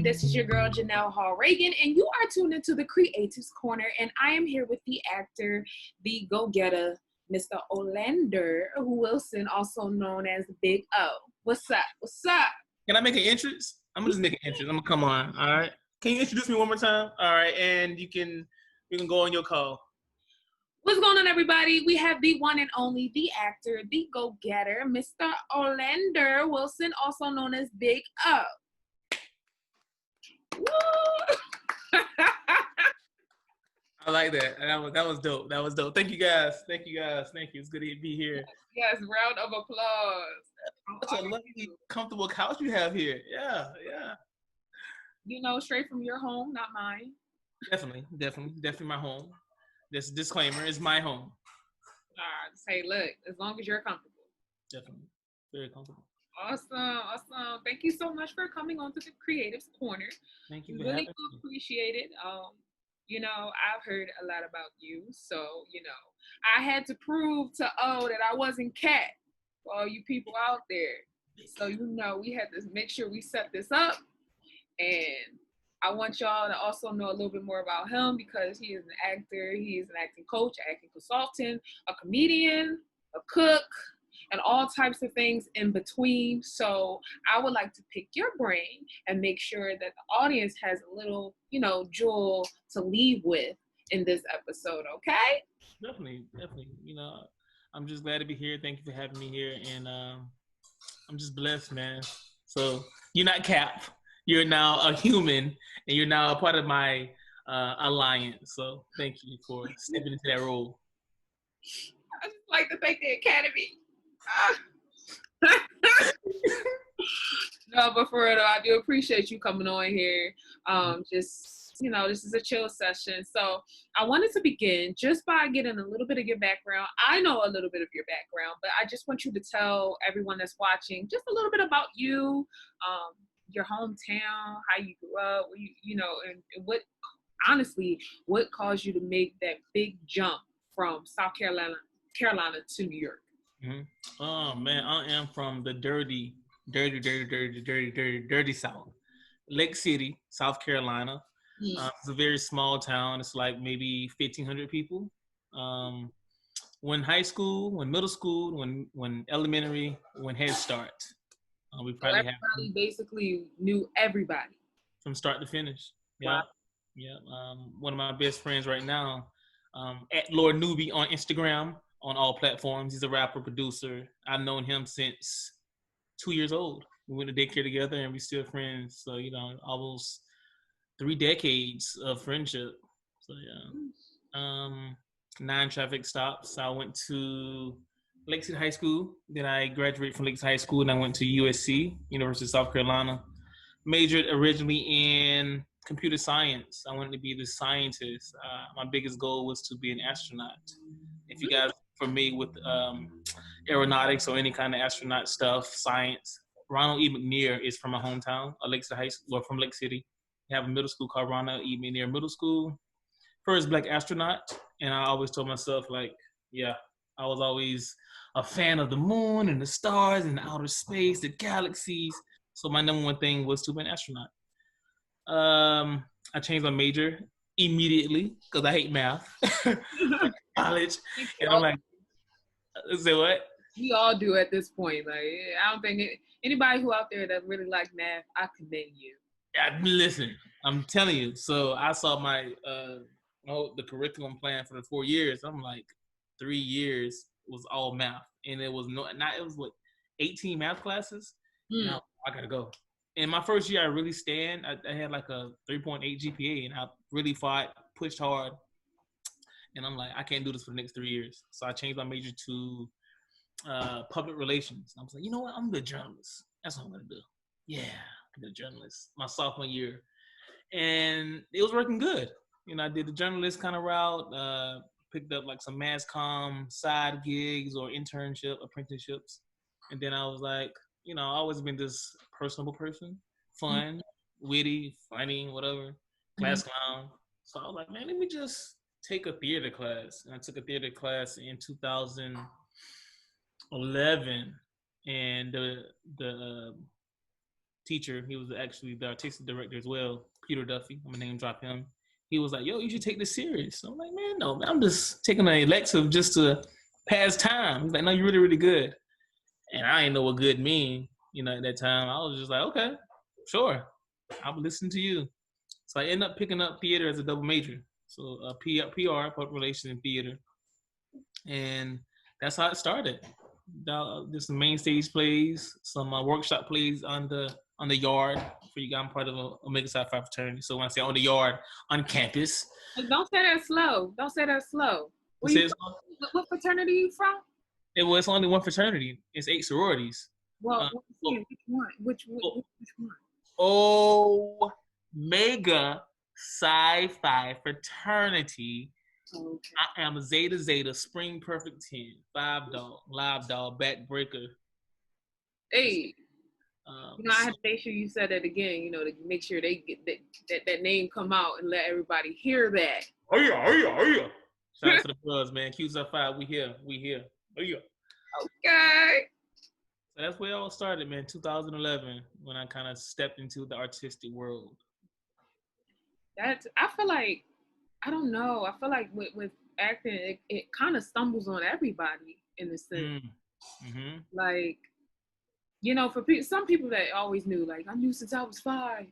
This is your girl, Janelle Hall Reagan, and you are tuned into the Creatives Corner, and I am here with the actor, the go-getter, Mr. Olander Wilson, also known as Big O. What's up? What's up? Can I make an entrance? I'm gonna just make an entrance. I'm gonna come on. All right. Can you introduce me one more time? All right, and we can go on your call. What's going on, everybody? We have the one and only, the actor, the go-getter, Mr. Olander Wilson, also known as Big O. I like that. That was dope. That was dope. Thank you guys. Thank you. It's good to be here. Yes, round of applause. Such a lovely, comfortable couch you have here. Yeah. You know, straight from your home, not mine. Definitely my home. This disclaimer is my home. Say, look, as long as you're comfortable. Definitely. Very comfortable. Awesome. Thank you so much for coming on to the Creatives Corner. Thank you. Really appreciate it. You know, I've heard a lot about you, so, you know, I had to prove to O that I wasn't cat for all you people out there. So, you know, we had to make sure we set this up, and I want y'all to also know a little bit more about him because he is an actor, he is an acting coach, acting consultant, a comedian, a cook, and all types of things in between. So I would like to pick your brain and make sure that the audience has a little, you know, jewel to leave with in this episode, okay? Definitely. You know, I'm just glad to be here. Thank you for having me here. And I'm just blessed, man. So you're not Cap. You're now a human, and you're now a part of my alliance. So thank you for stepping into that role. I just like to thank the Academy. No, but for real, I do appreciate you coming on here. Just, you know, this is a chill session. So I wanted to begin just by getting a little bit of your background. I know a little bit of your background, but I just want you to tell everyone that's watching just a little bit about you, your hometown, how you grew up, you know, and what, honestly, what caused you to make that big jump from South Carolina to New York? Mm-hmm. Oh man, I am from the dirty South, Lake City, South Carolina. It's a very small town. It's like maybe 1,500 people. When high school, when middle school, when elementary, when Head Start. We probably everybody basically knew everybody from start to finish. Yeah, wow. Yeah. One of my best friends right now, at Lord Newbie on Instagram, on all platforms. He's a rapper, producer. I've known him since 2 years old. We went to daycare together, and we're still friends. So, you know, almost 3 decades of friendship. So yeah, 9 traffic stops. I went to Lake City High School. Then I graduated from Lake City High School, and I went to USC, University of South Carolina. Majored originally in computer science. I wanted to be the scientist. My biggest goal was to be an astronaut. If you guys are familiar with aeronautics or any kind of astronaut stuff, science, Ronald E. McNair is from my hometown, Lake City High School, or from Lake City. We have a middle school called Ronald E. McNair Middle School. First black astronaut, and I always told myself, like, yeah, I was always a fan of the moon and the stars and outer space, the galaxies. So my number one thing was to be an astronaut. I changed my major immediately because I hate math. College, and I'm like, say what? We all do at this point. Like, I don't think anybody who out there that really like math, I commend you. Yeah, listen, I'm telling you. So I saw my the curriculum plan for the 4 years. I'm like, 3 years was all math, and it was it was what 18 math classes. Now I gotta go. In my first year, I really I had like a 3.8 GPA, and I really pushed hard. And I'm like, I can't do this for the next 3 years. So I changed my major to public relations. I was like, you know what? I'm a good journalist. That's what I'm gonna do. Yeah, I'm a good journalist. My sophomore year, and it was working good. You know, I did the journalist kind of route. Picked up like some mass comm side gigs or apprenticeships, and then I was like, you know, I've always been this personable person, fun, witty, funny, whatever, class clown. So I was like, man, let me just take a theater class. And I took a theater class in 2011, and the teacher, he was actually the artistic director as well, Peter Duffy. I'm gonna name drop him. He was like, "Yo, you should take this serious." So I'm like, "Man, no, man, I'm just taking an elective just to pass time." He's like, "No, you're really, really good." And I didn't know what good mean, at that time. I was just like, "Okay, sure, I'll listen to you." So I ended up picking up theater as a double major. So PR, public relations and theater, and that's how it started. Just some main stage plays, some workshop plays on the yard. For you, I'm part of a Omega Psi Phi fraternity. So when I say on the yard, on campus, Don't say that slow. Don't say that slow. Where you from? What fraternity are you from? It's only one fraternity. It's 8 sororities. Well, which one? Which one? Omega Psi Phi fraternity. Okay. I am Zeta Zeta Spring Perfect 10, 5 dog, live dog, backbreaker. Hey, I have to make sure you said that again. To make sure they get that name come out and let everybody hear that. Oh yeah. Shout out to the bros, man. Q's up 5. We here. Oh yeah. Okay. So that's where it all started, man. 2011, when I kind of stepped into the artistic world. I feel like, I don't know. I feel like with acting, it kind of stumbles on everybody in a sense. Mm-hmm. Like, for some people that always knew, like, I knew since I was 5.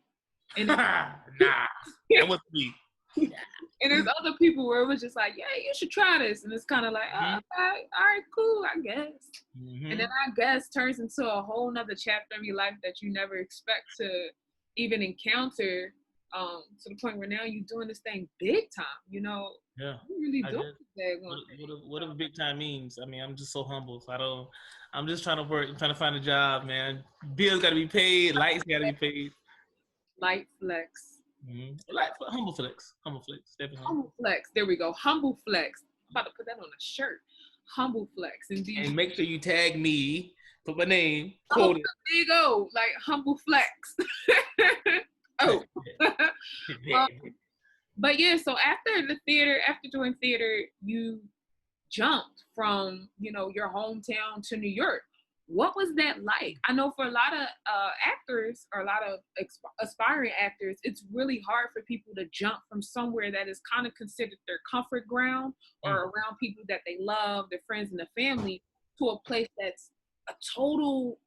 And nah, that was me. And there's other people where it was just like, yeah, you should try this. And it's kind of like, oh, okay, all right, cool, I guess. And then I guess turns into a whole nother chapter of your life that you never expect to even encounter, to the point where now you're doing this thing big time, Yeah. You really doing that. Whatever big time means. I mean, I'm just so humble. So I'm just trying to work. I'm trying to find a job, man. Bills got to be paid. Lights got to be paid. Light flex. Humble flex. Definitely. Humble flex. There we go. Humble flex. I'm about to put that on a shirt. Humble flex. Indeed. And make sure you tag me. Put my name. Quote it. There you go. Like humble flex. Oh. But yeah, so after doing theater, you jumped from, your hometown to New York. What was that like? I know for a lot of actors or a lot of aspiring actors, it's really hard for people to jump from somewhere that is kind of considered their comfort ground or around people that they love, their friends and their family, to a place that's a total,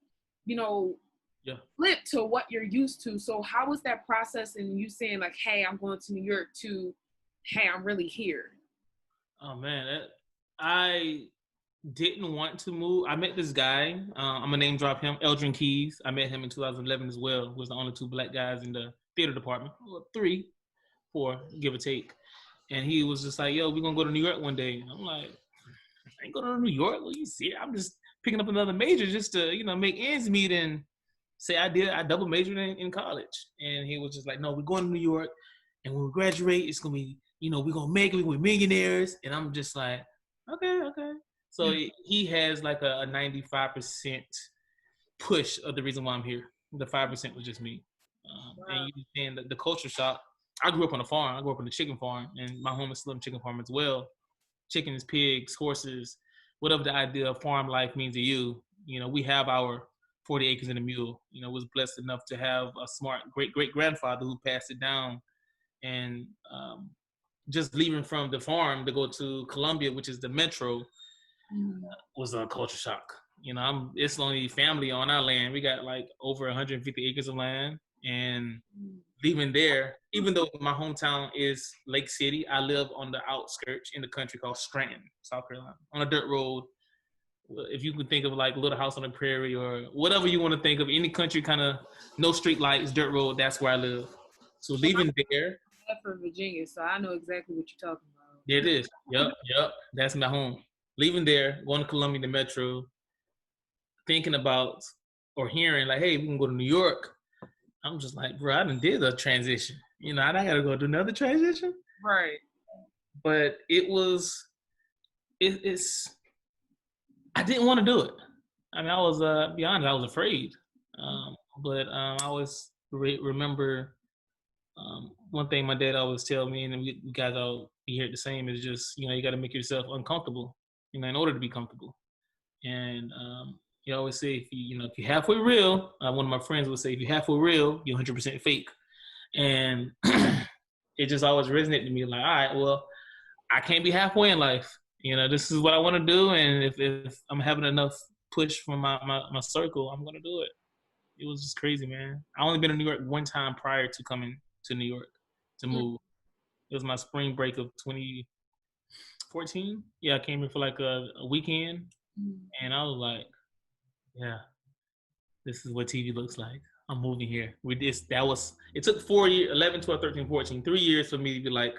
flip to what you're used to. So how was that process and you saying like, hey, I'm going to New York, to, hey, I'm really here? Oh man, I didn't want to move. I met this guy. I'm gonna name drop him, Eldrin Keys. I met him in 2011 as well. Was the only 2 black guys in the theater department, 3, 4, give or take. And he was just like, "Yo, we're gonna go to New York one day." And I'm like, "I ain't going to New York. Well, you see, I'm just picking up another major just to make ends meet and say I double majored in college." And he was just like, "No, we're going to New York, and when we graduate, it's gonna be, we're gonna make it. We're gonna be millionaires." And I'm just like, okay. So he has like a 95% push of the reason why I'm here. The 5% was just me. And you saying the culture shock. I grew up on a farm. I grew up on a chicken farm, and my home is still a chicken farm as well. Chickens, pigs, horses, whatever the idea of farm life means to you. We have our 40 acres and a mule. Was blessed enough to have a smart great-great-grandfather who passed it down. And just leaving from the farm to go to Columbia, which is the metro, was a culture shock. It's the only family on our land. We got like over 150 acres of land, and leaving there, even though my hometown is Lake City, I live on the outskirts in the country called Scranton, South Carolina, on a dirt road. If you can think of like Little House on the Prairie or whatever you want to think of, any country kind of no street lights, dirt road, that's where I live. So leaving there. I'm from Virginia, so I know exactly what you're talking about. There it is. Yep. That's my home. Leaving there, going to Columbia, the metro, thinking about or hearing like, hey, we can go to New York. I'm just like, bro, I done did a transition. I gotta go do another transition. Right. But it's I didn't want to do it. I mean, I was, be honest, I was afraid. But I always remember one thing my dad always tell me, and we guys all be here the same, is just, you got to make yourself uncomfortable, in order to be comfortable. And He always say, if you're halfway real, one of my friends would say, if you're halfway real, you're 100% fake. And it just always resonated to me. Like, all right, well, I can't be halfway in life. This is what I want to do. And if I'm having enough push from my circle, I'm going to do it. It was just crazy, man. I only been in New York one time prior to coming to New York to move. It was my spring break of 2014. Yeah, I came here for like a weekend. And I was like, yeah, this is what TV looks like. I'm moving here. It took 4 years, 11, 12, 13, 14, 3 years for me to be like,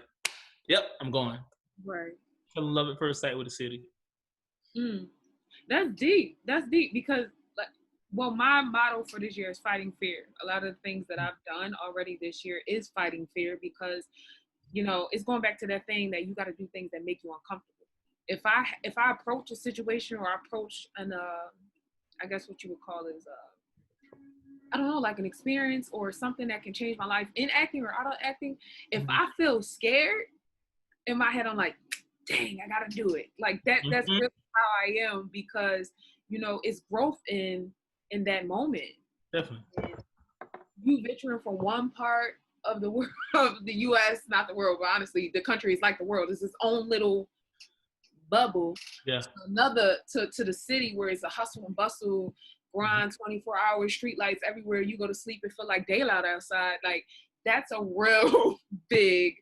yep, I'm going. Right. Fell in love at first sight with the city. That's deep. That's deep because, my motto for this year is fighting fear. A lot of the things that I've done already this year is fighting fear because, it's going back to that thing that you got to do things that make you uncomfortable. If I approach a situation or I approach I guess what you would call is I don't know, like an experience or something that can change my life in acting or out of acting. If I feel scared in my head, I'm like, dang, I gotta do it. Like that. That's really how I am because it's growth in that moment. Definitely. You venturing from one part of the world, of the U.S., not the world, but honestly, the country is like the world. It's its own little bubble. Yeah. Another to the city where it's a hustle and bustle, grind, 24-hour street lights everywhere. You go to sleep, it feel like daylight outside. Like that's a real big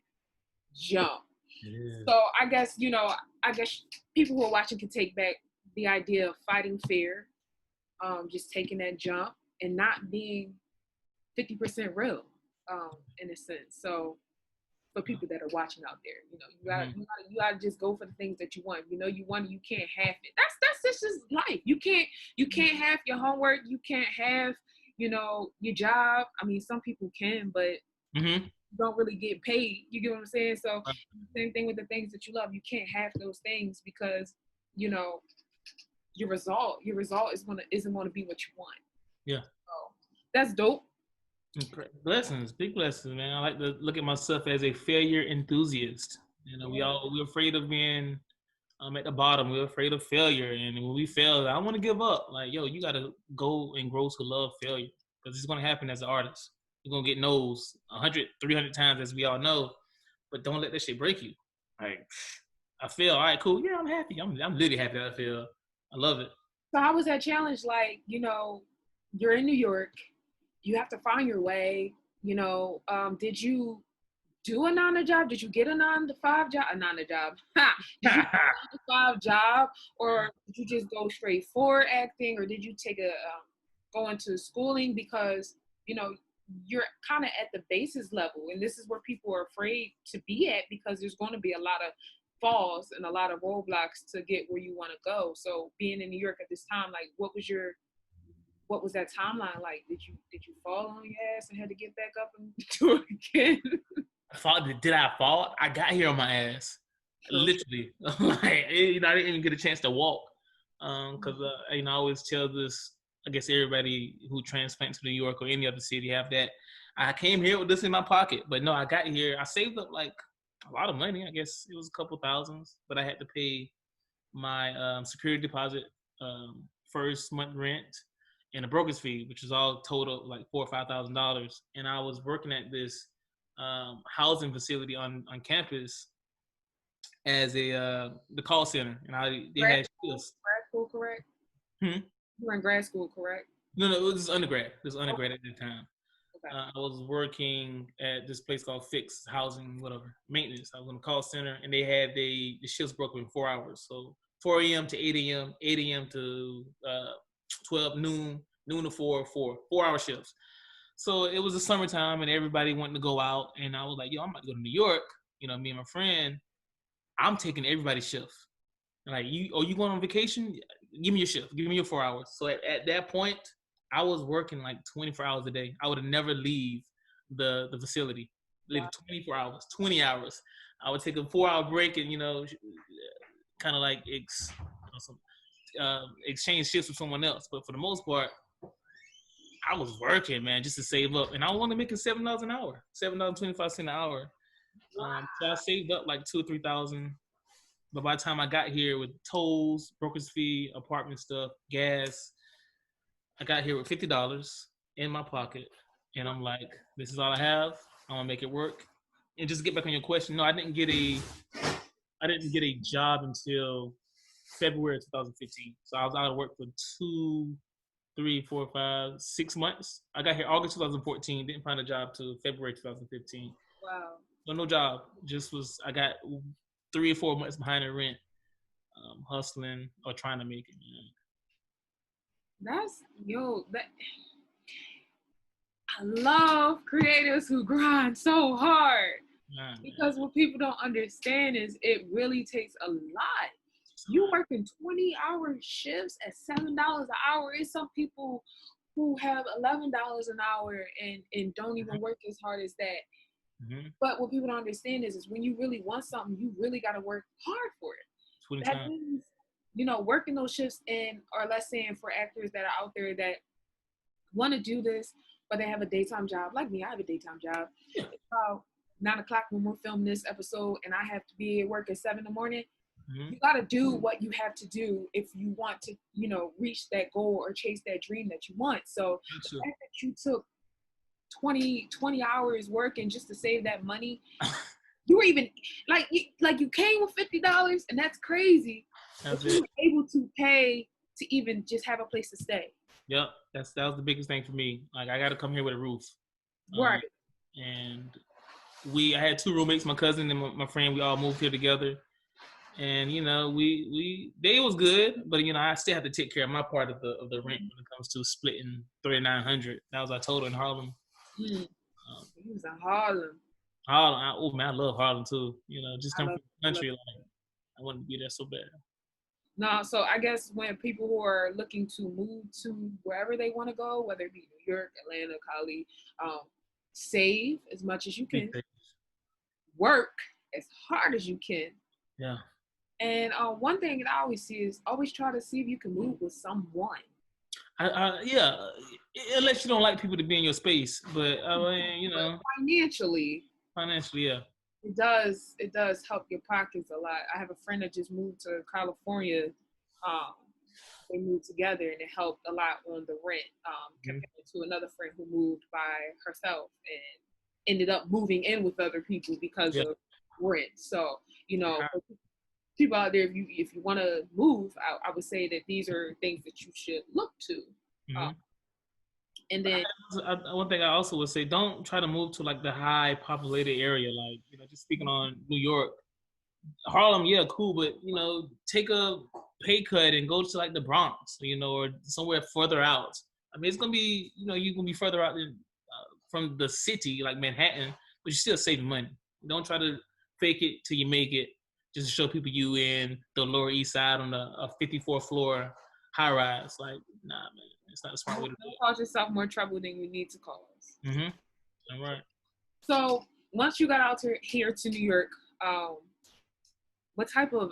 jump. Yeah. So I guess people who are watching can take back the idea of fighting fear, just taking that jump and not being 50% real, in a sense. So for people that are watching out there, you gotta just go for the things that you want. You want it, you can't have it. That's just life. You can't have your homework. You can't have your job. I mean, some people can, but don't really get paid. You get what I'm saying? So same thing with the things that you love. You can't have those things because your result isn't gonna be what you want. Yeah. So that's dope. Blessings, big blessings, man. I like to look at myself as a failure enthusiast. We're afraid of being at the bottom. We're afraid of failure, and when we fail, I don't want to give up. Like, yo, you got to go and grow to love failure because it's going to happen as an artist. You're going to get no's 100, 300 times, as we all know, but don't let that shit break you. Like, I fail. All right, cool. Yeah, I'm happy. I'm literally happy that I fail. I love it. So how was that challenge? Like, you're in New York. You have to find your way. Did you do a 9 to job? Did you get a 9 to 5 job? A 9 to job. Did you get a 9 to 5 job, or did you just go straight for acting, or did you take go into schooling because you're kind of at the basis level, and this is where people are afraid to be at because there's going to be a lot of falls and a lot of roadblocks to get where you want to go. So being in New York at this time, like, what was that timeline like? Did you fall on your ass and had to get back up and do it again? Did I fall? I got here on my ass, literally. Like, I didn't even get a chance to walk, because I always tell this. I guess everybody who transplants to New York or any other city have that. I came here with this in my pocket, but no, I got here. I saved up like a lot of money. I guess it was a couple thousands, but I had to pay my security deposit, first month rent, and a broker's fee, which was all total like $4,000 or $5,000. And I was working at this housing facility on campus as the call center, and they had shifts. Grad school, correct? You were in grad school, correct? No, it was undergrad. It was undergrad at the time. Okay. I was working at this place called Fix Housing, whatever, maintenance. I was in the call center, and they had the shifts broken in 4 hours. So 4 a.m. to 8 a.m., 8 a.m. to 12 noon to 4-hour shifts. So it was the summertime, and everybody wanted to go out, and I was like, yo, I'm about to go to New York. Me and my friend, I'm taking everybody's shift. Like, you going on vacation? Give me your shift. Give me your 4 hours. So at that point, I was working like 24 hours a day. I would never leave the facility. Live 24 hours, 20 hours. I would take a 4-hour break and, kind of like exchange shifts with someone else. But for the most part, I was working, man, just to save up. And I was only making $7 an hour, $7.25 an hour. So I saved up like $2,000 or $3,000. But by the time I got here with tolls, broker's fee, apartment stuff, gas, I got here with $50 in my pocket, and I'm like, this is all I have. I'm gonna make it work. And just get back on your question. No, I didn't get a job until February 2015. So I was out of work for 2, 3, 4, 5, 6 months. I got here August 2014. Didn't find a job till February 2015. Wow. So no job. Just was I got 3 or 4 months behind the rent, hustling or trying to make it. That's that I love creatives who grind so hard. Because what people don't understand is it really takes a lot. You working 20-hour shifts at $7 an hour. It's some people who have $11 an hour and don't even work as hard as that. Mm-hmm. But what people don't understand is when you really want something, you really got to work hard for it. That means, working those shifts or let's say for actors that are out there that want to do this, but they have a daytime job. Like me, I have a daytime job. It's about 9 o'clock when we're filming this episode and I have to be at work at 7 in the morning. Mm-hmm. You got to do what you have to do if you want to, reach that goal or chase that dream that you want. So the fact that you took 20 hours working just to save that money, you were even you came with $50 and that's crazy. But you were able to pay to even just have a place to stay. Yep, that was the biggest thing for me. Like I got to come here with a roof, right? And I had 2 roommates, my cousin and my friend. We all moved here together, and they was good, but I still have to take care of my part of the rent when it comes to splitting $3,900. That was our total in Harlem. He was in Harlem. Harlem, man, I love Harlem too. Just come from the country, I wanted to be there so bad. No, so I guess when people who are looking to move to wherever they want to go, whether it be New York, Atlanta, Cali, save as much as you can, work as hard as you can. Yeah. And one thing that I always see is always try to see if you can move with someone. Yeah, unless you don't like people to be in your space, but financially, yeah. It does help your pockets a lot. I have a friend that just moved to California. They moved together and it helped a lot on the rent compared to another friend who moved by herself and ended up moving in with other people because of rent. So, people out there, if you want to move, I would say that these are things that you should look to. And then one thing I also would say, don't try to move to like the high populated area. Like, just speaking on New York, Harlem, yeah, cool, but take a pay cut and go to like the Bronx, or somewhere further out. I mean, it's gonna be, you're gonna be further out than, from the city, like Manhattan, but you're still saving money. Don't try to fake it till you make it, just to show people you in the Lower East Side on a 54th floor high rise. Like, nah, man. It's not a smart way to do it. Cause yourself more trouble than you need to cause. All right. So once you got out here to New York, what type of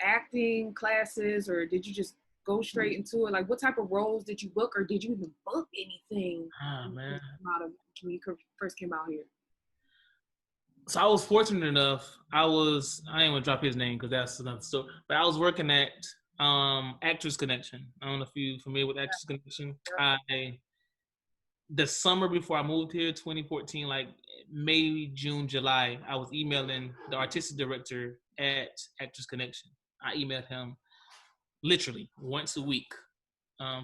acting classes, or did you just go straight into it? Like, what type of roles did you book, or did you even book anything? Man. When you first came out here? So I was fortunate enough. I ain't gonna drop his name because that's another story. But I was working at Actors Connection. I don't know if you're familiar with Actors Connection. The summer before I moved here, 2014, like May, June, July, I was emailing the artistic director at Actors Connection. I emailed him literally once a week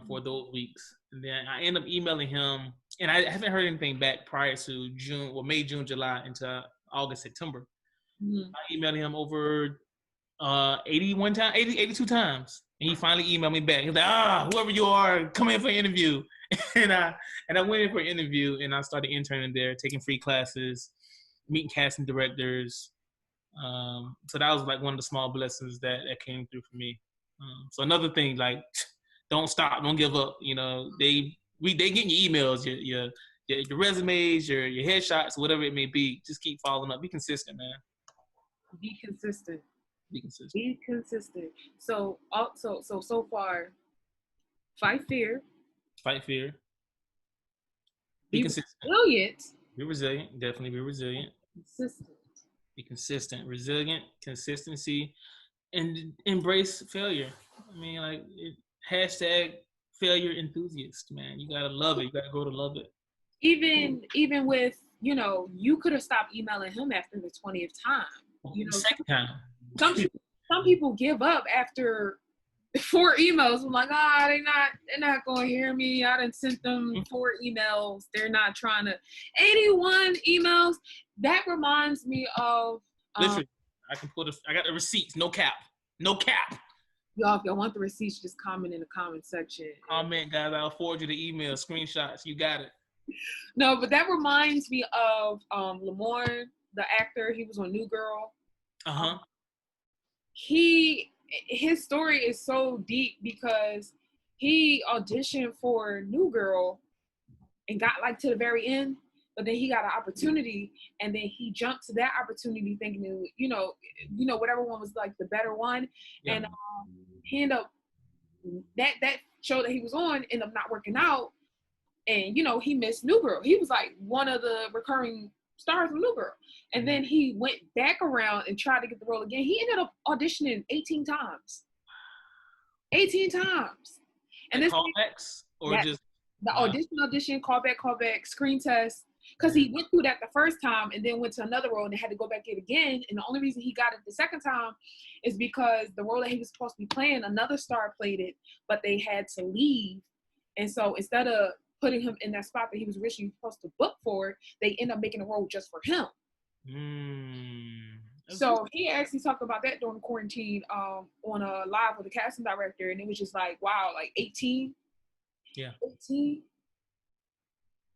for those weeks. And then I ended up emailing him, and I haven't heard anything back prior to May, June, July into August, September. I emailed him over 82 times. And he finally emailed me back. He was like, whoever you are, come in for an interview. and I went in for an interview and I started interning there, taking free classes, meeting casting directors. So that was like one of the small blessings that came through for me. So another thing, like, don't stop, don't give up. They getting your emails, your resumes, your headshots, whatever it may be. Just keep following up. Be consistent, man. Be consistent. Be consistent. Be consistent. So far, fight fear. Fight fear. Be consistent. Resilient. Be resilient. Definitely be resilient. Consistent. Be consistent. Resilient. Consistency. And embrace failure. I mean, like, failure enthusiast, man. You gotta love it. You gotta grow to love it. Even with, you know, you could have stopped emailing him after the 20th time. You know, Second time. some people give up after 4 emails. I'm like, they're not going to hear me. I done sent them 4 emails. They're not trying to. 81 emails. That reminds me of. Literally, I got the receipts. No cap. No cap. Y'all, if y'all want the receipts, just comment in the comment section. Comment, guys. I'll forward you the email, screenshots. You got it. No, but that reminds me of Lamorne, the actor. He was on New Girl. His story is so deep because he auditioned for New Girl and got like to the very end, but then he got an opportunity and then he jumped to that opportunity thinking, you know, whatever one was like the better one. Yeah. And he ended up that show that he was on ended up not working out. And, you know, he missed New Girl. He was like one of the recurring stars of New Girl. And then he went back around and tried to get the role again. He ended up auditioning 18 times. 18 times. And this callbacks or just the audition, callback, screen test. Because he went through that the first time and then went to another role and had to go back in again. And the only reason he got it the second time is because the role that he was supposed to be playing, another star played it, but they had to leave. And so instead of putting him in that spot that he was originally supposed to book for, they end up making a role just for him. So he actually talked about that during quarantine on a live with the casting director, and it was just like, wow, like 18. Yeah. 18.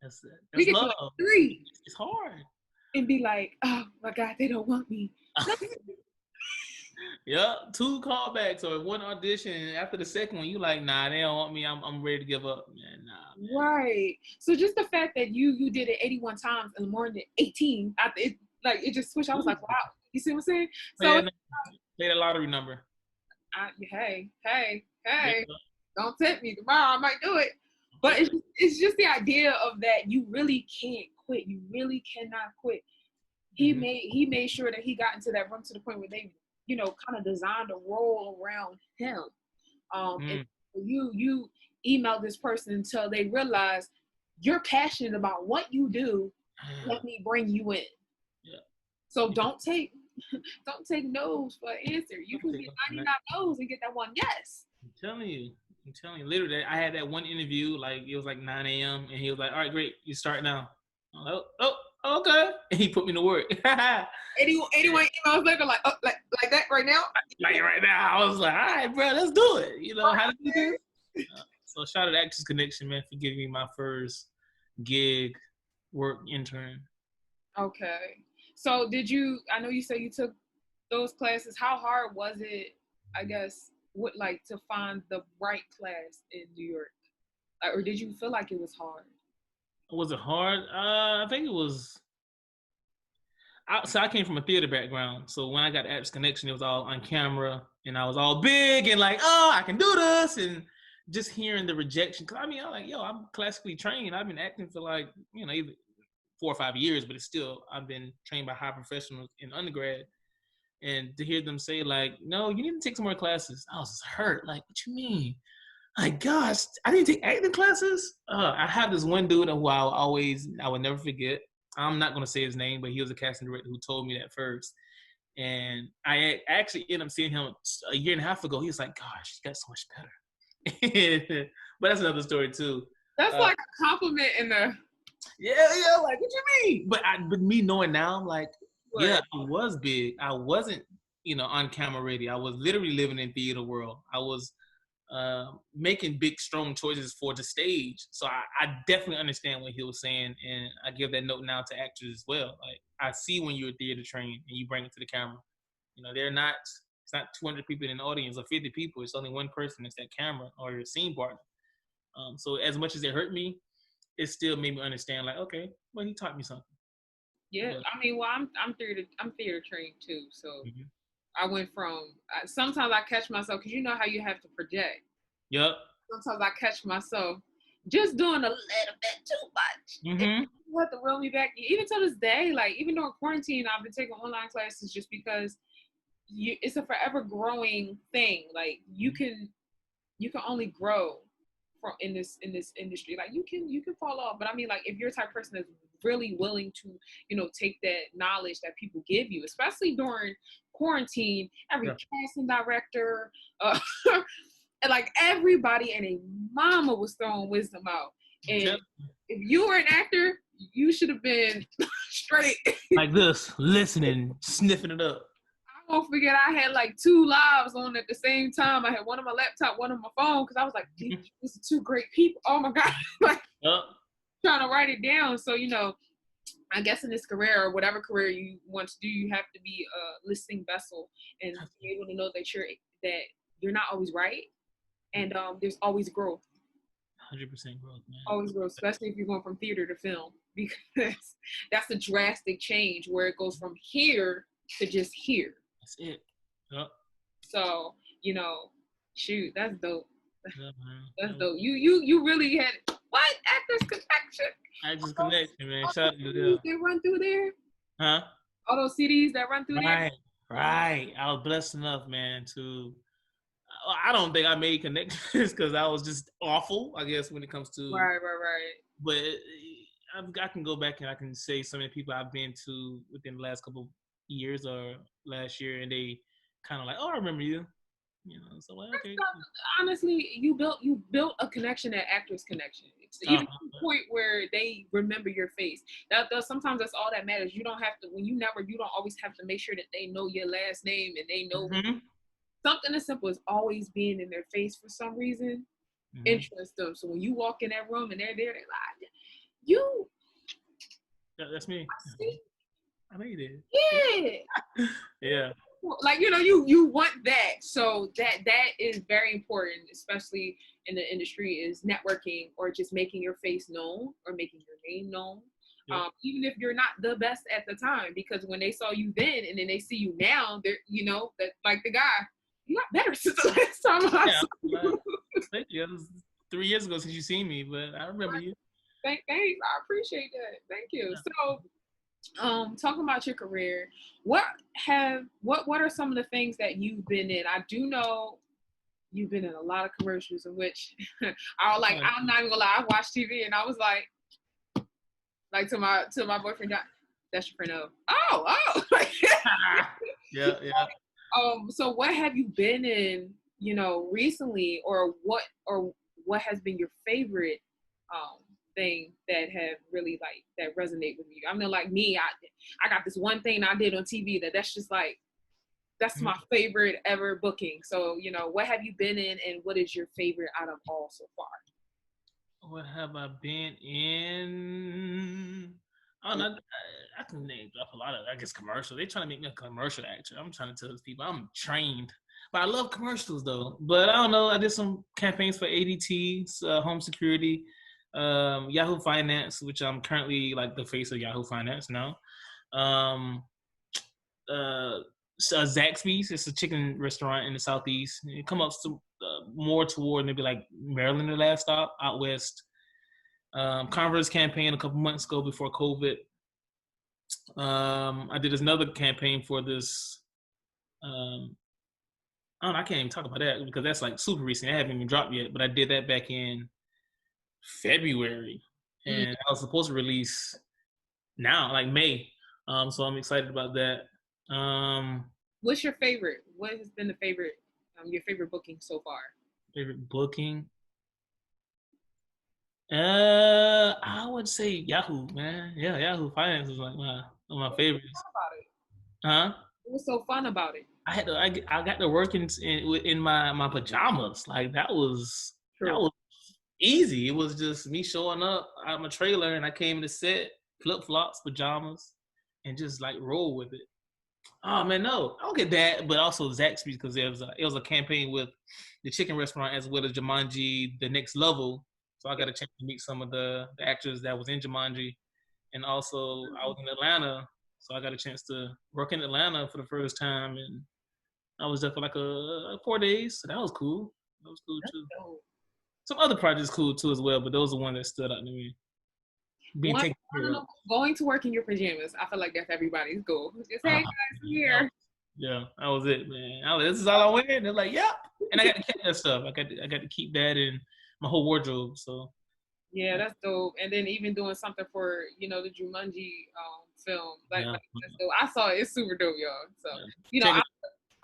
That's we get love. To like 3. It's hard. And be like, oh my God, they don't want me. Yeah, 2 callbacks or 1 audition, and after the second one, you like, nah, they don't want me. I'm ready to give up, man. Nah, man. Right. So just the fact that you did it 81 times and Lamorne did 18, it just switched. I was like, wow. You see what I'm saying? So play the lottery number. Hey, don't tempt me. Tomorrow I might do it. But it's just the idea of that you really can't quit. You really cannot quit. He made sure that he got into that room to the point where they, you know, kind of designed a role around him. And you email this person until they realize you're passionate about what you do. Let me bring you in. Yeah. So don't take no's for an answer. You can get 99 no's and get that one yes. I'm telling you. Literally, I had that one interview, like it was like 9 a.m. and he was like, all right, great, you start now. I'm like, oh, okay. And he put me to work. 81 emails later, like that right now? Like right now. I was like, all right, bro, let's do it. You know, how to do this? So shout out to Actors Connection, man, for giving me my first gig work intern. Okay. So I know you said you took those classes. How hard was it, I guess, to find the right class in New York? Or did you feel like it was hard? Was it hard? I think it was. So I came from a theater background. So when I got Actors Connection, it was all on camera, and I was all big and like, oh, I can do this, and just hearing the rejection. Cause I mean, I'm like, yo, I'm classically trained. I've been acting for like, you know, either 4 or 5 years, but it's still, I've been trained by high professionals in undergrad. And to hear them say like, no, you need to take some more classes. I was just hurt. Like, what you mean? Like, gosh, I didn't take acting classes. I have this one dude who I would never forget. I'm not going to say his name, but he was a casting director who told me that first. And I actually ended up seeing him a year and a half ago. He was like, gosh, you got so much better. But that's another story too. That's like a compliment in the. Yeah, like, what you mean? But me knowing now, I'm like, what? Yeah, I was big. I wasn't, you know, on camera ready. I was literally living in theater world. I was making big, strong choices for the stage. So I definitely understand what he was saying, and I give that note now to actors as well. Like, I see when you're theater trained and you bring it to the camera. You know, it's not 200 people in the audience or 50 people. It's only one person. It's that camera or your scene partner. So as much as it hurt me, it still made me understand, like, okay, well, he taught me something. Yeah, but, I mean, well, I'm theater trained too, so I went from sometimes I catch myself, because you know how you have to project. Yep. Sometimes I catch myself just doing a little bit too much. You have to reel me back. Even to this day, like even during quarantine, I've been taking online classes just because it's a forever growing thing. Like you can only grow from in this industry. Like you can fall off, but I mean, like if you're the type of person that's really willing to, take that knowledge that people give you, especially during quarantine, every casting director, and like everybody and a mama was throwing wisdom out. And if you were an actor, you should have been straight like this, listening, sniffing it up. I won't forget, I had like 2 lives on at the same time. I had one on my laptop, one on my phone, because I was like, these are 2 great people. Oh my God. Like, trying to write it down. So, I guess in this career or whatever career you want to do, you have to be a listening vessel and be able to know that you're not always right. And there's always growth. 100% growth, man. Always growth, especially if you're going from theater to film, because that's a drastic change where it goes from here to just here. That's it. Yep. So, shoot, that's dope. That's dope. You really had what? Actors Connection. Actors Connection, man. Shout out to them. That run through there? Huh? All those CDs that run through there? Right. I was blessed enough, man, to I don't think I made connections because I was just awful, I guess, when it comes to Right. But I can go back and I can say so many people I've been to within the last couple years or last year, and they kind of like, oh, I remember you. So like, okay. Honestly, you built a connection at Actors Connection. Even to the point where they remember your face. Sometimes that's all that matters. You don't have to you don't always have to make sure that they know your last name and they know something as simple as always being in their face for some reason interests them. So when you walk in that room and they're there, they're like, you. That's me. I know you did. Yeah. Yeah. Like, you want that. So that is very important, especially in the industry, is networking or just making your face known or making your name known. Yep. Even if you're not the best at the time, because when they saw you then and then they see you now, they're, that like the guy, you got better since the last time I saw you. Thank you. It was 3 years ago since you seen me, but I remember you. Thanks. I appreciate that. Thank you. Yeah. So, talking about your career, what are some of the things that you've been in? I do know you've been in a lot of commercials in which I'm not even gonna lie, I watched TV and I was like to my boyfriend, John, that's your friend of. Oh. Yeah. So what have you been in, recently, or what has been your favorite thing that have really that resonate with you? I mean, like me, I got this one thing I did on TV that's just that's my favorite ever booking. So, what have you been in and what is your favorite out of all so far? What have I been in? I don't know. I can name drop a lot of, I guess, commercials. They're trying to make me a commercial actor. I'm trying to tell those people I'm trained. But I love commercials, though. But I don't know. I did some campaigns for ADT, Home Security, Yahoo Finance, which I'm currently the face of Yahoo Finance now. Zaxby's, it's a chicken restaurant in the Southeast. It come up to, more toward maybe Maryland, the last stop, out west. Converse campaign a couple months ago before COVID. I did another campaign for this. I can't even talk about that because that's super recent. I haven't even dropped yet, but I did that back in February, and I was supposed to release now, May. So I'm excited about that. What's your favorite? What has been your favorite booking so far? Favorite booking? I would say Yahoo, man. Yeah, Yahoo Finance is one of my favorites. Huh? What was so fun about it? I got to work in my pajamas. That was easy. It was just me showing up out of my trailer, and I came to set, flip flops, pajamas, and just roll with it. Oh man, no, I don't get that, but also Zaxby's because it was a campaign with the chicken restaurant as well as Jumanji: The Next Level. So I got a chance to meet some of the actors that was in Jumanji, and also I was in Atlanta, so I got a chance to work in Atlanta for the first time, and I was there for 4 days. So that was cool. That was cool too. Some other projects cool too as well, but those are the ones that stood out to me. Going to work in your pajamas, I feel like that's everybody's goal. Just hey guys, I'm here. Yeah, that was it, man. This is all I wear. And they're like, yeah. And I got to keep that stuff. I got to keep that, and my whole wardrobe. So Yeah, that's dope. And then even doing something for, you know, the Jumanji film. yeah, That's dope. I saw it. It's super dope, y'all. So, yeah. you know, Check it.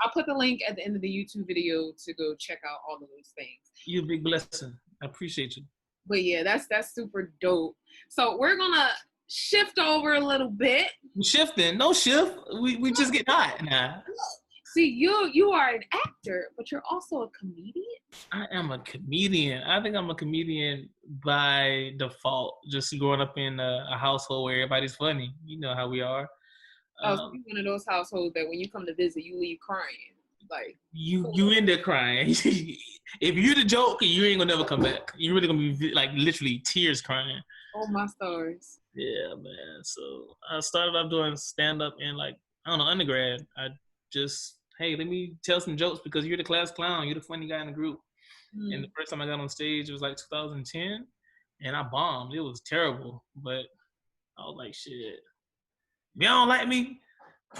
I'll put the link at the end of the YouTube video to go check out all of those things. You're a big blessing. I appreciate you. But yeah, that's super dope. So we're gonna shift over a little bit. We shifting. No shift. We just get hot now. See, you are an actor, but you're also a comedian. I am a comedian. I think I'm a comedian by default. Just growing up in a household where everybody's funny. You know how we are. Oh, so you're one of those households that when you come to visit, you leave crying. Like you in there crying. If you're the joke, you ain't gonna never come back. You're really gonna be like literally tears crying. oh my stars. Yeah, man. So I started off doing stand up in like I don't know undergrad. I just hey, let me tell some jokes because you're the class clown. You're the funny guy in the group. And the first time I got on stage, it was like 2010, and I bombed. It was terrible, but I was like, shit. If y'all don't like me,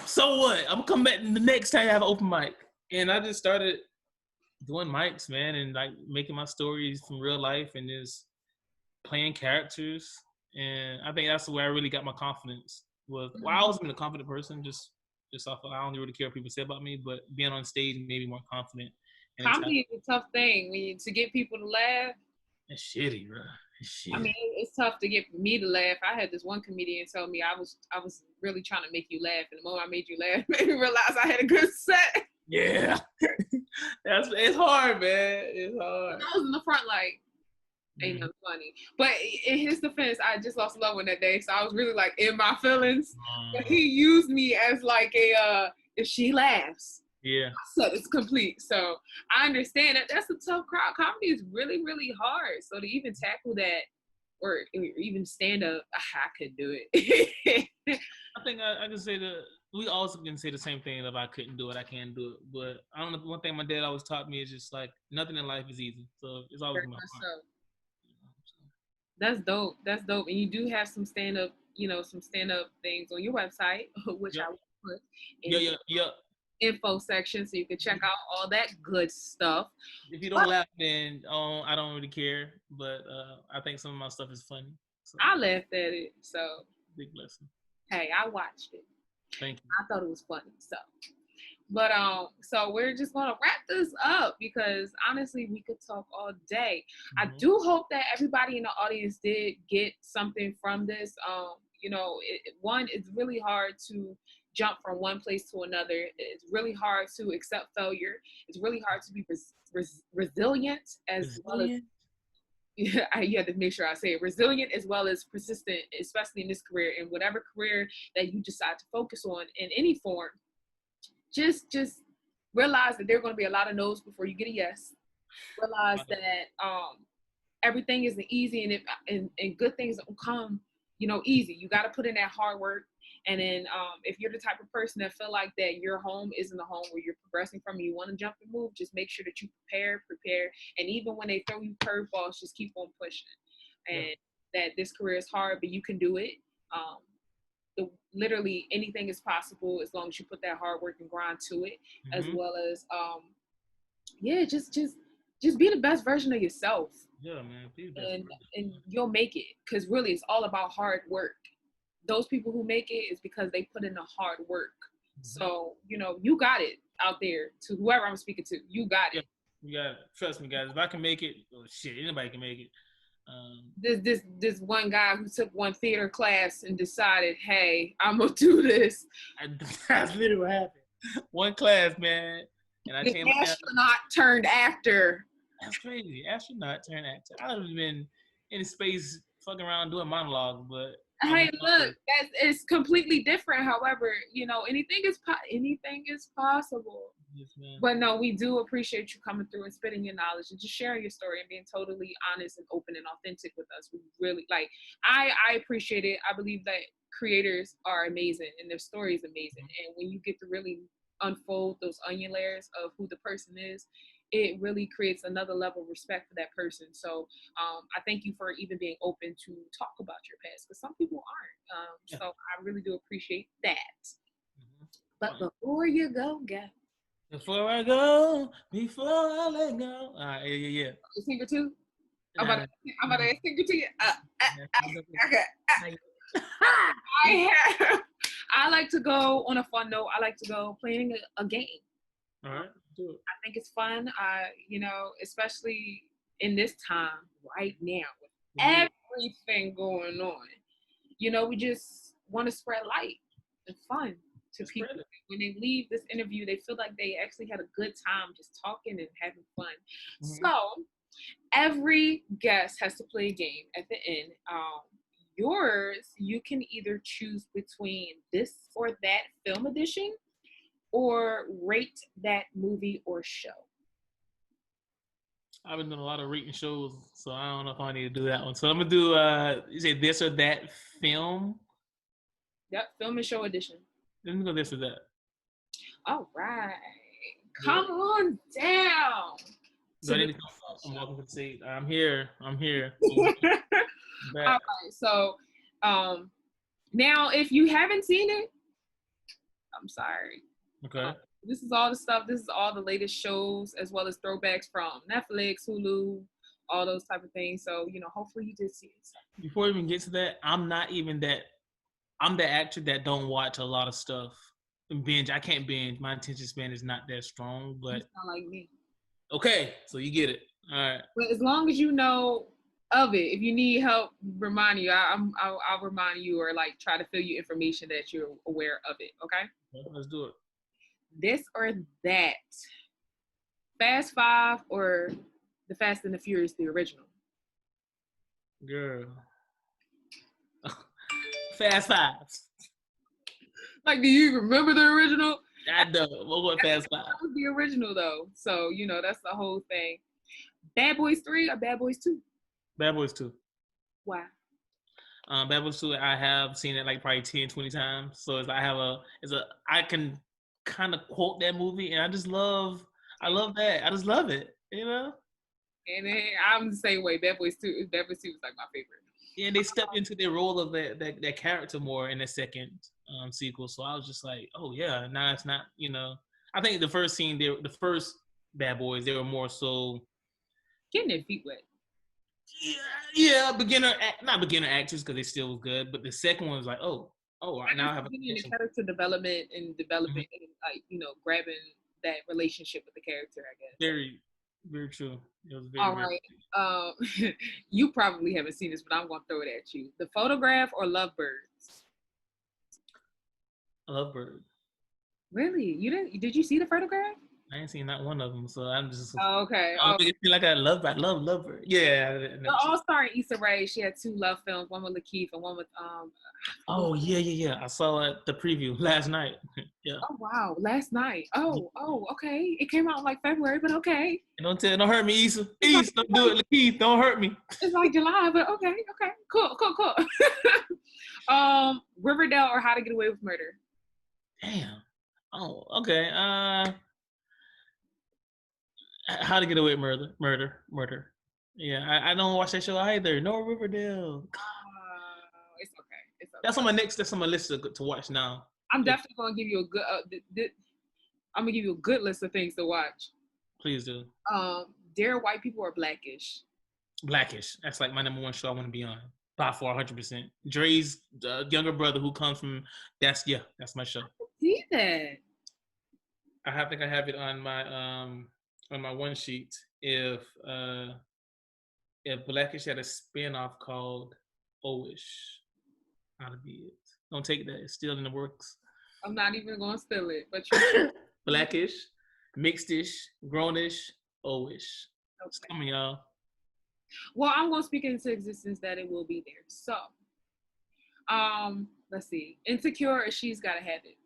so what? I'm gonna come back the next time I have an open mic. And I just started doing mics, man, and like making my stories from real life and just playing characters. And I think that's where I really got my confidence. Well, I always been a confident person, just off of I don't really care what people say about me, but being on stage made me more confident. And Comedy is a tough thing to get people to laugh. It's shitty, bro. It's shitty. I mean, it's tough to get me to laugh. I had this one comedian tell me I was really trying to make you laugh, and the moment I made you laugh, made me realize I had a good set. Yeah, it's hard, man. It's hard. I was in the front like, ain't nothing funny. But in his defense, I just lost a loved one that day, so I was really like in my feelings. But he used me as like a if she laughs, yeah, set is complete. So I understand that that's a tough crowd. Comedy is really, really hard. So to even tackle that or even stand up, I could do it. I think I can say that we also can say the same thing. If I couldn't do it, I can do it. But I don't know. One thing my dad always taught me is just like nothing in life is easy. So it's always in my heart. That's dope. That's dope. And you do have some stand up, some stand up things on your website, which I will put in the info section so you can check out all that good stuff. If you don't laugh, then I don't really care. But I think some of my stuff is funny. So. I laughed at it. So big blessing. Hey, I watched it. Thank you. I thought it was funny. But so we're just gonna wrap this up because honestly, we could talk all day. I do hope that everybody in the audience did get something from this. It's really hard to jump from one place to another. It's really hard to accept failure. It's really hard to be resilient as well as. Yeah, you have to make sure I say it. Resilient as well as persistent, especially in this career and whatever career that you decide to focus on in any form. Just realize that there are going to be a lot of no's before you get a yes. Realize that everything isn't easy, and good things don't come, easy. You got to put in that hard work. And then if you're the type of person that feel like that your home isn't a home where you're progressing from, you want to jump and move, just make sure that you prepare. And even when they throw you curveballs, just keep on pushing. And that this career is hard, but you can do it. Literally anything is possible as long as you put that hard work and grind to it, as well as just be the best version of yourself. Yeah, man. And you'll make it, because really it's all about hard work. Those people who make it is because they put in the hard work. So you got it out there. To whoever I'm speaking to, you got it. You got it. Trust me, guys. If I can make it, anybody can make it. This one guy who took one theater class and decided, hey, I'm gonna do this. That's literally what happened. One class, man, and I changed. Astronaut turned actor. That's crazy. Astronaut turned actor. I've been in space fucking around doing monologues, but hey, look, it's completely different. However, anything is possible. Yes, but no, we do appreciate you coming through and spitting your knowledge and just sharing your story and being totally honest and open and authentic with us. We really I appreciate it. I believe that creators are amazing and their story is amazing. And when you get to really unfold those onion layers of who the person is, it really creates another level of respect for that person. So I thank you for even being open to talk about your past, because some people aren't. So I really do appreciate that. But before you go, guys. Before I let go. You singer too? I'm about Yeah, to, I'm about to sing it to you. Okay. yeah. I have. I like to go on a fun note. I like to go playing a game. All right, do it. I think it's fun. Especially in this time right now with Yeah. everything going on. We just want to spread light and fun to Let's people. spread it. When they leave this interview, they feel like they actually had a good time just talking and having fun. Mm-hmm. So every guest has to play a game at the end. Yours, you can either choose between this or that film edition or rate that movie or show. I've been doing a lot of rating shows, so I don't know if I need to do that one. So I'm gonna do you say this or that film. Yep, film and show edition. Let me go this or that. All right. Yeah. Come on down. Do I need to come? I'm welcome to the seat. I'm here. I'm here. All right. So now if you haven't seen it, I'm sorry. Okay. This is all the stuff. This is all the latest shows as well as throwbacks from Netflix, Hulu, all those type of things. So, hopefully you did see it. Before we even get to that, I'm not even that. I'm the actor that don't watch a lot of stuff and binge. I can't binge. My attention span is not that strong. But You sound like me. okay, so you get it. All right. But as long as you know of it, if you need help, remind you. I'll remind you or like try to fill you information that you're aware of it. Okay. Well, let's do it. This or that. Fast Five or the Fast and the Furious, the original. Girl. Fast Fives. Like, do you remember the original? I know. What Fast Five? That was the original though. So, that's the whole thing. Bad Boys 3 or Bad Boys 2? Bad Boys 2. Why? Bad Boys 2, I have seen it like probably 10, 20 times. So I can kind of quote that movie and I love that. I just love it, And then I'm the same way. Bad Boys 2 was like my favorite. Yeah, they stepped into their role of that character more in the second sequel. So I was just like, oh yeah, now it's not, I think the first Bad Boys, they were more so getting their feet wet. Yeah, not beginner actors because they still was good, but the second one was like, oh, now I have the character development and developing and grabbing that relationship with the character, I guess. Very, very true. It was very. All right. You probably haven't seen this, but I'm gonna throw it at you. The Photograph or Lovebirds? Lovebird. Really? You didn't? Did you see The Photograph? I ain't seen not one of them, so I'm just. Oh, okay. I feel like I love Lovebird. Yeah. The All-Star and Issa Rae. She had 2 love films, one with Lakeith and one with Oh yeah. I saw the preview last night. Yeah. Oh wow, last night. Oh, okay. It came out in like February, but okay. Don't hurt me, Issa. Issa, don't do it, Lakeith. Don't hurt me. It's like July, but okay. Cool. Riverdale or How to Get Away with Murder? Damn. Oh, okay. How to Get Away with Murder. Yeah, I don't watch that show either. No Riverdale. It's okay. That's on my list to watch now. I'm definitely gonna give you a good. I'm gonna give you a good list of things to watch. Please do. Dare White People or Blackish? Blackish. That's like my number one show I want to be on. By far, 100%. Dre's younger brother who comes from. That's my show. See that? I think I have it on my one sheet. If Blackish had a spinoff called Owish, that'd be it. Don't take that. It's still in the works. I'm not even gonna steal it, but Blackish, mixedish, grownish, Owish. Okay. It's coming, y'all. Well, I'm gonna speak into existence that it will be there. So, let's see. Insecure or She's Gotta Have It?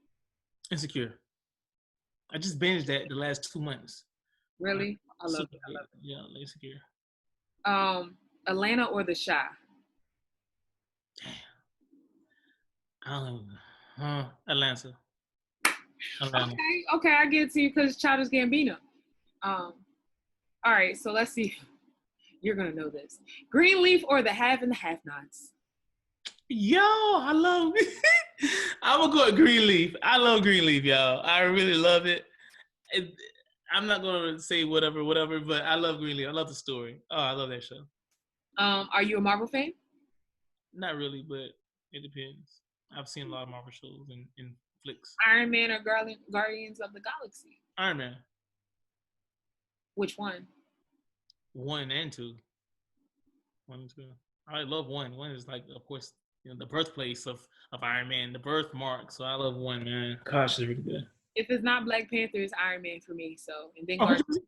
Insecure. I just binged that the last 2 months. Really? I love it. Yeah, Insecure. Atlanta or The Chi? Damn. Atlanta. Okay, I get it to you because Childish Gambino. All right, so let's see. You're gonna know this. Greenleaf or The Have and the Have-Nots? Yo, I love it. I'm gonna go with Greenleaf. I love Greenleaf, y'all. I really love it. I'm not gonna say whatever, but I love Greenleaf. I love the story. Oh, I love that show. Are you a Marvel fan? Not really, but it depends. I've seen a lot of Marvel shows and flicks. Iron Man or Guardians of the Galaxy? Iron Man Which one? 1 and 2. 1 and 2. I love one. One is like, of course, the birthplace of Iron Man, the birthmark. So I love one, man. Gosh, it's really good. If it's not Black Panther, it's Iron Man for me. So, and then Oh, Guardians.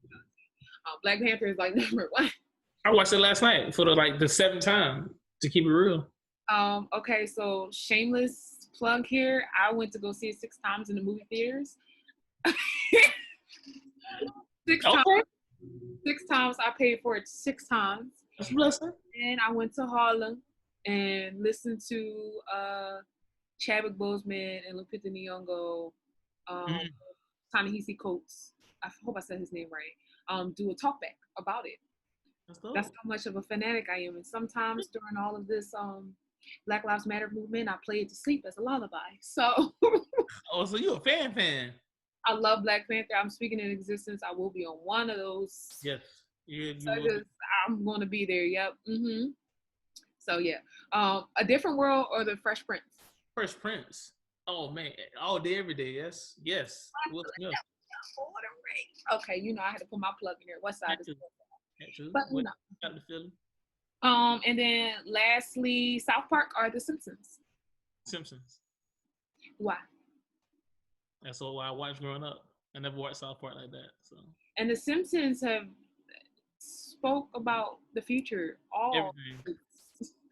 Black Panther is like number one. I watched it last night for the 7th time to keep it real. Okay, so shameless plug here. I went to go see it 6 times in the movie theaters. Six Okay. times. 6 times. I paid for it 6 times. That's a blessing. And I went to Harlem and listened to Chadwick Boseman and Lupita Nyong'o, Ta-Nehisi Coates. I hope I said his name right. Do a talkback about it. That's how much of a fanatic I am. And sometimes during all of this Black Lives Matter movement, I play it to sleep as a lullaby. So Oh, so you a fan. I love Black Panther. I'm speaking in existence. I will be on one of those. Yes. I'm going to be there. Yep. Mm-hmm. So yeah. A Different World or The Fresh Prince? Fresh Prince. Oh man, all day, every day. Yes. Okay, I had to put my plug in there. What side is it? But got the feeling. And then lastly, South Park or The Simpsons? Simpsons. Why? That's all I watched growing up. I never watched South Park like that. So. And The Simpsons have spoke about the future.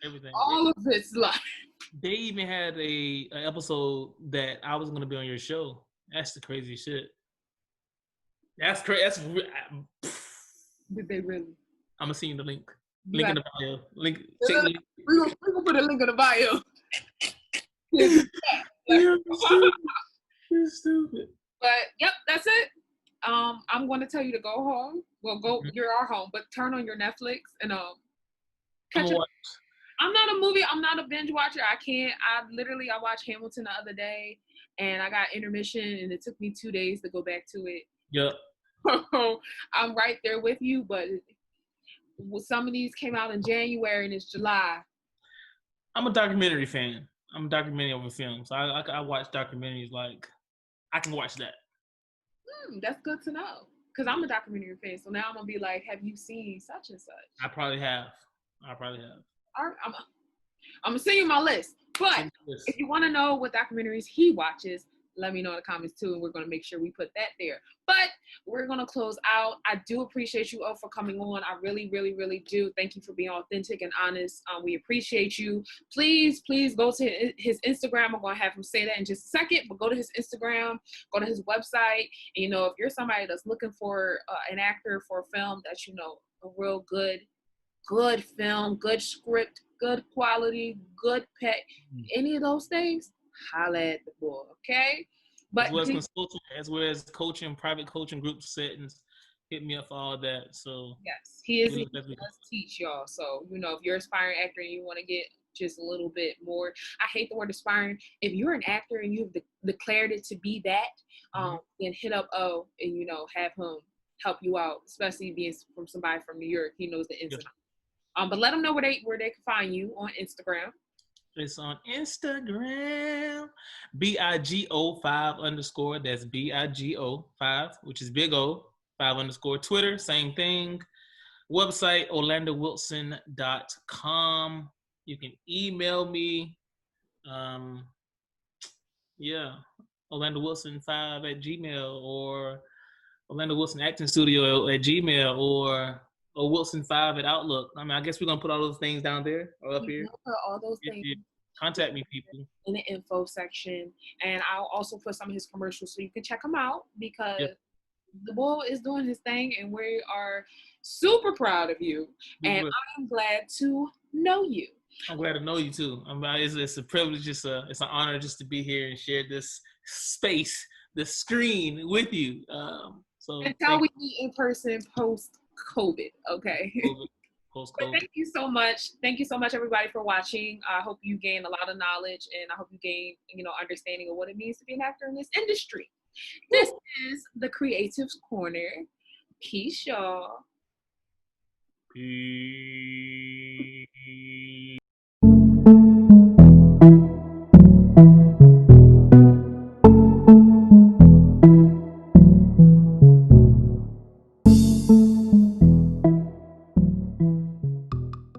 Everything. All of its life. They even had an episode that I was going to be on your show. That's the crazy shit. That's crazy. Did they really? I'm gonna send you the link. Link in the bio. Link. We're gonna put a link in the bio. You're stupid. But yep, that's it. I'm going to tell you to go home. Well, go. Mm-hmm. You are home, but turn on your Netflix and catch up. I'm not a binge watcher. I can't. I watched Hamilton the other day, and I got intermission, and it took me 2 days to go back to it. Yep. I'm right there with you, but some of these came out in January and it's July. I'm a documentary fan. I'm a documentary over film, so I watch documentaries. Like I can watch that. That's good to know, because I'm a documentary fan. So now I'm gonna be like, have you seen such and such? I probably have. All right, I'm gonna send you my list. But if you want to know what documentaries he watches, let me know in the comments too, and we're going to make sure we put that there. But we're going to close out. I do appreciate you all for coming on. I really, really, really do. Thank you for being authentic and honest. We appreciate you. Please go to his Instagram. I'm going to have him say that in just a second, but go to his Instagram, go to his website. And, if you're somebody that's looking for an actor for a film that's, a real good film, good script, good quality, good pay, any of those things, holla at the boy, okay? But as well as coaching, private coaching group settings, hit me up for all that. So yes, he does teach y'all. So if you're an aspiring actor and you want to get just a little bit more, I hate the word aspiring. If you're an actor and you've declared it to be that, then hit up O and have him help you out, especially being from somebody from New York. He knows the ins and outs. But let them know where they can find you on Instagram. It's on Instagram, BIGO5_. That's BIGO5, which is big O, 5_. Twitter, same thing. Website, OlanderWilson.com. You can email me. OlanderWilson5@gmail, or Orlando Wilson Acting Studio at Gmail, or Wilson5 at Outlook. I mean, I guess we're gonna put all those things down there or up here. Put all those things. Contact me, people, in the info section, and I'll also put some of his commercials so you can check them out, because the boy is doing his thing, and we are super proud of you. And I'm glad to know you. I'm glad to know you too. It's a privilege. It's an honor just to be here and share this space, the screen with you. Until we meet in person post-COVID, okay? Post-COVID. But thank you so much. Thank you so much, everybody, for watching. I hope you gain a lot of knowledge, and I hope you gain, understanding of what it means to be an actor in this industry. This is the Creatives Corner. Peace, y'all. Peace.